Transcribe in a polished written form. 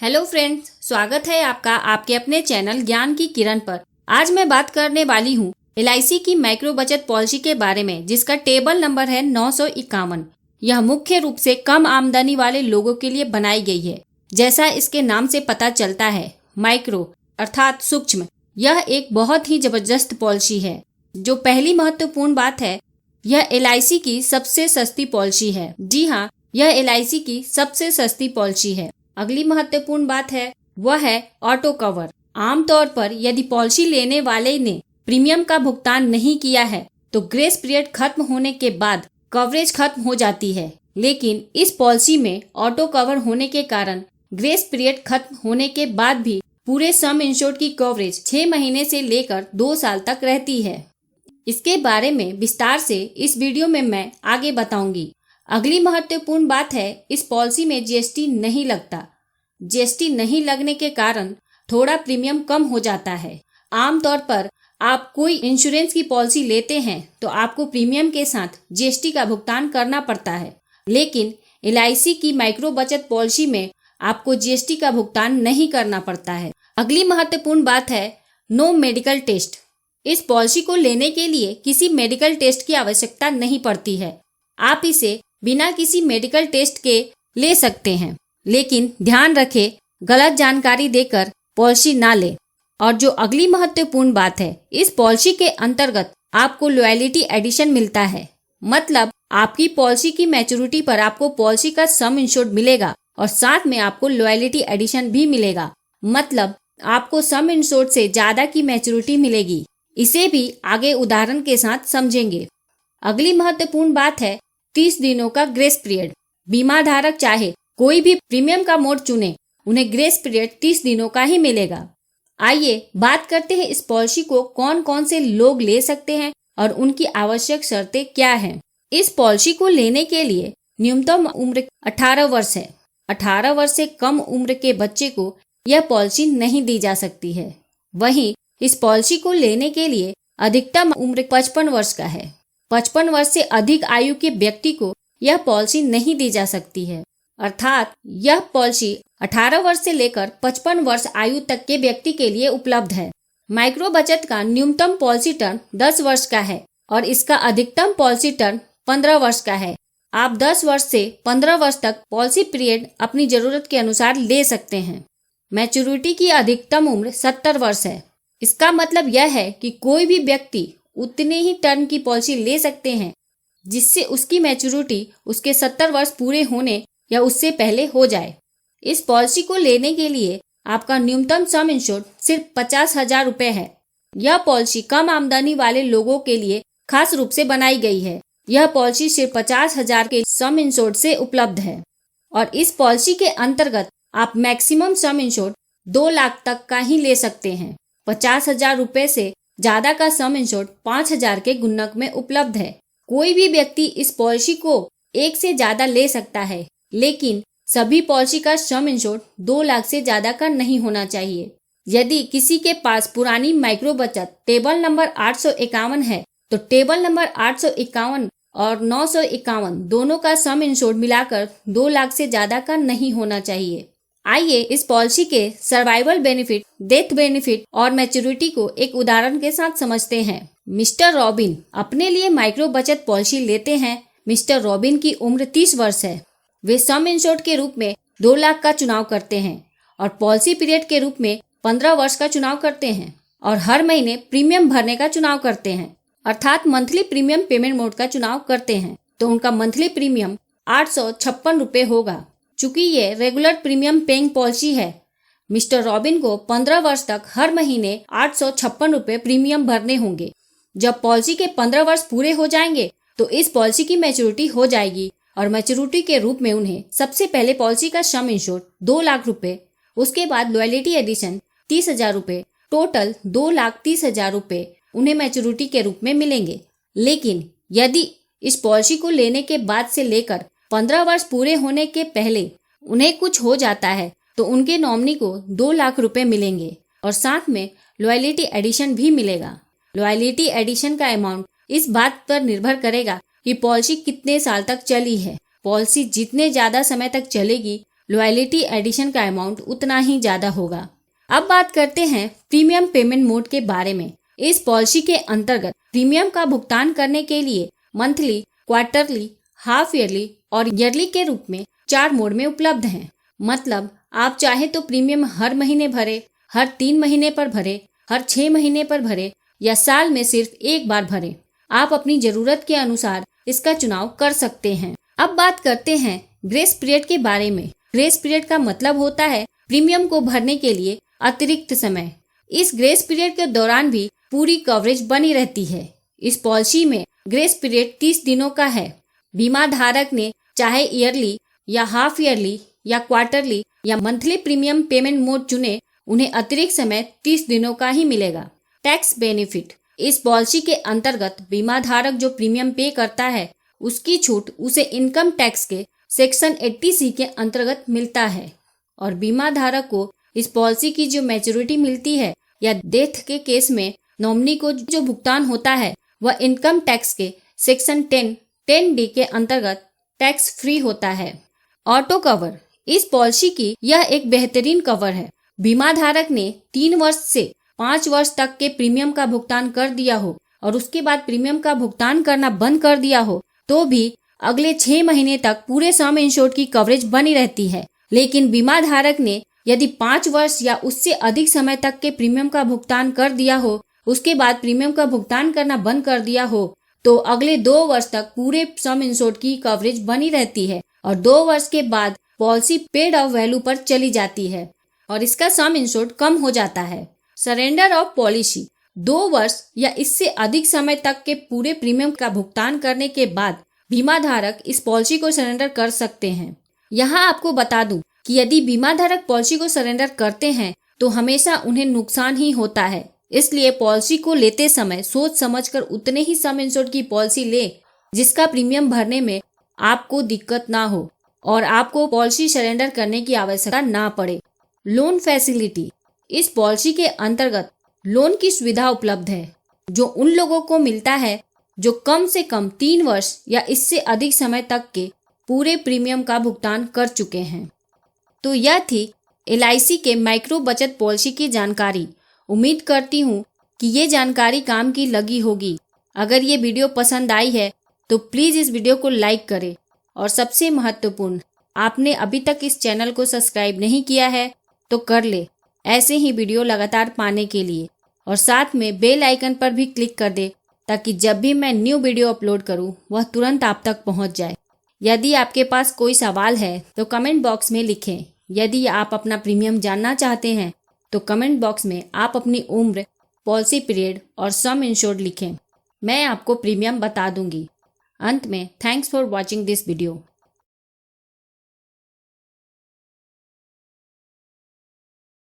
Hello friends, स्वागत है आपका आपके अपने चैनल ज्ञान की किरण पर। आज मैं बात करने वाली हूँ LIC की माइक्रो बचत पॉलिसी के बारे में, जिसका टेबल नंबर है 951। यह मुख्य रूप से कम आमदनी वाले लोगों के लिए बनाई गई है। जैसा इसके नाम से पता चलता है, माइक्रो अर्थात सूक्ष्म, यह एक बहुत ही जबरदस्त पॉलिसी है। जो पहली महत्वपूर्ण बात है, यह LIC की सबसे सस्ती पॉलिसी है। जी हाँ, यह LIC की सबसे सस्ती पॉलिसी है। अगली महत्वपूर्ण बात है वह है ऑटो कवर। आमतौर पर यदि पॉलिसी लेने वाले ने प्रीमियम का भुगतान नहीं किया है तो ग्रेस पीरियड खत्म होने के बाद कवरेज खत्म हो जाती है। लेकिन इस पॉलिसी में ऑटो कवर होने के कारण ग्रेस पीरियड खत्म होने के बाद भी पूरे सम इंश्योर्ड की कवरेज 6 महीने से लेकर 2 साल तक रहती है। इसके बारे में विस्तार से इस वीडियो में मैं आगे बताऊंगी। अगली महत्वपूर्ण बात है, इस पॉलिसी में GST नहीं लगता। GST नहीं लगने के कारण थोड़ा प्रीमियम कम हो जाता है। आमतौर पर आप कोई इंश्योरेंस की पॉलिसी लेते हैं तो आपको प्रीमियम के साथ GST का भुगतान करना पड़ता है, लेकिन LIC की माइक्रो बचत पॉलिसी में आपको GST का भुगतान नहीं करना पड़ता है। अगली महत्वपूर्ण बात है नो मेडिकल टेस्ट। इस पॉलिसी को लेने के लिए किसी मेडिकल टेस्ट की आवश्यकता नहीं पड़ती है। आप इसे बिना किसी मेडिकल टेस्ट के ले सकते हैं, लेकिन ध्यान रखें गलत जानकारी देकर पॉलिसी ना लें। और जो अगली महत्वपूर्ण बात है, इस पॉलिसी के अंतर्गत आपको लॉयल्टी एडिशन मिलता है। मतलब आपकी पॉलिसी की मैच्योरिटी पर आपको पॉलिसी का सम इंश्योर्ड मिलेगा और साथ में आपको लॉयल्टी एडिशन भी मिलेगा। मतलब आपको सम इंश्योर्ड से ज्यादा की मैच्योरिटी मिलेगी। इसे भी आगे उदाहरण के साथ समझेंगे। अगली महत्वपूर्ण बात है 30 दिनों का ग्रेस पीरियड। बीमा धारक चाहे कोई भी प्रीमियम का मोड चुने, उन्हें ग्रेस पीरियड 30 दिनों का ही मिलेगा। आइए बात करते हैं इस पॉलिसी को कौन कौन से लोग ले सकते हैं और उनकी आवश्यक शर्तें क्या हैं। इस पॉलिसी को लेने के लिए न्यूनतम उम्र 18 वर्ष है। 18 वर्ष से कम उम्र के बच्चे को यह पॉलिसी नहीं दी जा सकती है। वहीं इस पॉलिसी को लेने के लिए अधिकतम उम्र 55 वर्ष का है। 55 वर्ष से अधिक आयु के व्यक्ति को यह पॉलिसी नहीं दी जा सकती है। अर्थात यह पॉलिसी 18 वर्ष से लेकर 55 वर्ष आयु तक के व्यक्ति के लिए उपलब्ध है। माइक्रो बचत का न्यूनतम पॉलिसी टर्म 10 वर्ष का है और इसका अधिकतम पॉलिसी टर्म 15 वर्ष का है। आप 10 वर्ष से 15 वर्ष तक पॉलिसी पीरियड अपनी जरूरत के अनुसार ले सकते हैं। मैच्योरिटी की अधिकतम उम्र 70 वर्ष है। इसका मतलब यह है कि कोई भी व्यक्ति उतने ही टर्म की पॉलिसी ले सकते हैं जिससे उसकी मैच्योरिटी उसके 70 वर्ष पूरे होने या उससे पहले हो जाए। इस पॉलिसी को लेने के लिए आपका न्यूनतम सम इंश्योर्ड सिर्फ 50,000 रुपए है। यह पॉलिसी कम आमदनी वाले लोगों के लिए खास रूप से बनाई गई है। यह पॉलिसी सिर्फ 50,000 के सम इंश्योर्ड से उपलब्ध है और इस पॉलिसी के अंतर्गत आप मैक्सिमम सम इंश्योर्ड 2 लाख तक का ही ले सकते हैं। 50,000 रुपए से ज्यादा का सम इंश्योर्ड 5,000 के गुणक में उपलब्ध है। कोई भी व्यक्ति इस पॉलिसी को एक से ज्यादा ले सकता है, लेकिन सभी पॉलिसी का सम इंश्योर्ड 2 लाख से ज्यादा का नहीं होना चाहिए। यदि किसी के पास पुरानी माइक्रो बचत टेबल नंबर 851 है तो टेबल नंबर 851 और 951 दोनों का सम इंश्योर्ड मिलाकर 2 लाख से ज्यादा का नहीं होना चाहिए। आइए इस पॉलिसी के सर्वाइवल बेनिफिट, डेथ बेनिफिट और मैच्योरिटी को एक उदाहरण के साथ समझते हैं। मिस्टर रॉबिन अपने लिए माइक्रो बचत पॉलिसी लेते हैं। मिस्टर रॉबिन की उम्र 30 वर्ष है। वे सम इंश्योर्ड के रूप में 2 लाख का चुनाव करते हैं और पॉलिसी पीरियड के रूप में 15 वर्ष का चुनाव करते हैं और हर महीने प्रीमियम भरने का चुनाव करते हैं, अर्थात मंथली प्रीमियम पेमेंट मोड का चुनाव करते हैं। तो उनका मंथली प्रीमियम 856 रुपए होगा। चूंकि ये रेगुलर प्रीमियम पेइंग पॉलिसी है, मिस्टर रॉबिन को 15 वर्ष तक हर महीने 856 रुपए प्रीमियम भरने होंगे। जब पॉलिसी के 15 वर्ष पूरे हो जाएंगे तो इस पॉलिसी की मैच्योरिटी हो जाएगी और मैच्योरिटी के रूप में उन्हें सबसे पहले पॉलिसी का सम इंश्योर्ड 2 लाख रुपए, उसके बाद लॉयल्टी एडिशन 30,000 रुपए, टोटल 2,30,000 रुपए उन्हें मैच्योरिटी के रूप में मिलेंगे। लेकिन यदि इस पॉलिसी को लेने के बाद से लेकर 15 वर्ष पूरे होने के पहले उन्हें कुछ हो जाता है तो उनके नॉमिनी को 2 लाख रुपए मिलेंगे और साथ में लॉयल्टी एडिशन भी मिलेगा। लॉयल्टी एडिशन का अमाउंट इस बात पर निर्भर करेगा कि पॉलिसी कितने साल तक चली है। पॉलिसी जितने ज्यादा समय तक चलेगी, लॉयल्टी एडिशन का अमाउंट उतना ही ज्यादा होगा। अब बात करते हैं प्रीमियम पेमेंट मोड के बारे में। इस पॉलिसी के अंतर्गत प्रीमियम का भुगतान करने के लिए मंथली, क्वार्टरली, हाफ ईयरली और ईयरली के रूप में 4 मोड में उपलब्ध हैं। मतलब आप चाहे तो प्रीमियम हर महीने भरे, हर 3 महीने पर भरे, हर 6 महीने पर भरे या साल में सिर्फ एक बार भरे। आप अपनी जरूरत के अनुसार इसका चुनाव कर सकते हैं। अब बात करते हैं ग्रेस पीरियड के बारे में। ग्रेस पीरियड का मतलब होता है प्रीमियम को भरने के लिए अतिरिक्त समय। इस ग्रेस पीरियड के दौरान भी पूरी कवरेज बनी रहती है। इस पॉलिसी में ग्रेस पीरियड 30 दिनों का है। बीमा धारक ने चाहे ईयरली या हाफ ईयरली या क्वार्टरली या मंथली प्रीमियम पेमेंट मोड चुने, उन्हें अतिरिक्त समय 30 दिनों का ही मिलेगा। Tax benefit. इस पॉलिसी के अंतर्गत बीमा धारक जो प्रीमियम पे करता है उसकी छूट उसे इनकम टैक्स के सेक्शन 80C के अंतर्गत मिलता है। और बीमा धारक को इस पॉलिसी की जो मैच्योरिटी मिलती है या डेथ के केस में नॉमिनी को जो भुगतान होता है वह इनकम टैक्स के सेक्शन 10D के अंतर्गत टैक्स फ्री होता है। Auto cover. इस पॉलिसी की यह एक बेहतरीन कवर है। बीमा धारक ने 3 वर्ष से 5 वर्ष तक के प्रीमियम का भुगतान कर दिया हो और उसके बाद प्रीमियम का भुगतान करना बंद कर दिया हो तो भी अगले 6 महीने तक पूरे सम इंश्योर्ड की कवरेज बनी रहती है। लेकिन बीमा धारक ने यदि 5 वर्ष या उससे अधिक समय तक के प्रीमियम का भुगतान कर दिया हो, उसके बाद प्रीमियम का भुगतान करना बंद कर दिया हो तो अगले 2 वर्ष तक पूरे सम इंश्योर्ड की कवरेज बनी रहती है और 2 वर्ष के बाद पॉलिसी पेड ऑफ वैल्यू पर चली जाती है और इसका सम इंश्योर्ड कम हो जाता है। Surrender of policy. 2 वर्ष या इससे अधिक समय तक के पूरे प्रीमियम का भुगतान करने के बाद बीमा धारक इस पॉलिसी को सरेंडर कर सकते हैं। यहाँ आपको बता दूं कि यदि बीमा धारक पॉलिसी को सरेंडर करते हैं तो हमेशा उन्हें नुकसान ही होता है। इसलिए पॉलिसी को लेते समय सोच समझकर उतने ही सम इंश्योर्ड की पॉलिसी ले जिसका प्रीमियम भरने में आपको दिक्कत ना हो और आपको पॉलिसी सरेंडर करने की आवश्यकता ना पड़े। Loan facility. इस पॉलिसी के अंतर्गत लोन की सुविधा उपलब्ध है जो उन लोगों को मिलता है जो कम से कम 3 वर्ष या इससे अधिक समय तक के पूरे प्रीमियम का भुगतान कर चुके हैं। तो यह थी LIC के माइक्रो बचत पॉलिसी की जानकारी। उम्मीद करती हूँ कि ये जानकारी काम की लगी होगी। अगर ये वीडियो पसंद आई है तो प्लीज़ इस वीडियो को लाइक करें और सबसे महत्वपूर्ण, आपने अभी तक इस चैनल को सब्सक्राइब नहीं किया है तो कर ले ऐसे ही वीडियो लगातार पाने के लिए, और साथ में बेल आइकन पर भी क्लिक कर दे ताकि जब भी मैं न्यू वीडियो अपलोड करूं वह तुरंत आप तक पहुंच जाए। यदि आपके पास कोई सवाल है तो कमेंट बॉक्स में लिखें। यदि आप अपना प्रीमियम जानना चाहते हैं तो कमेंट बॉक्स में आप अपनी उम्र, पॉलिसी पीरियड और सम इंश्योर्ड लिखें। मैं आपको प्रीमियम बता दूंगी। अंत में thanks for watching this video.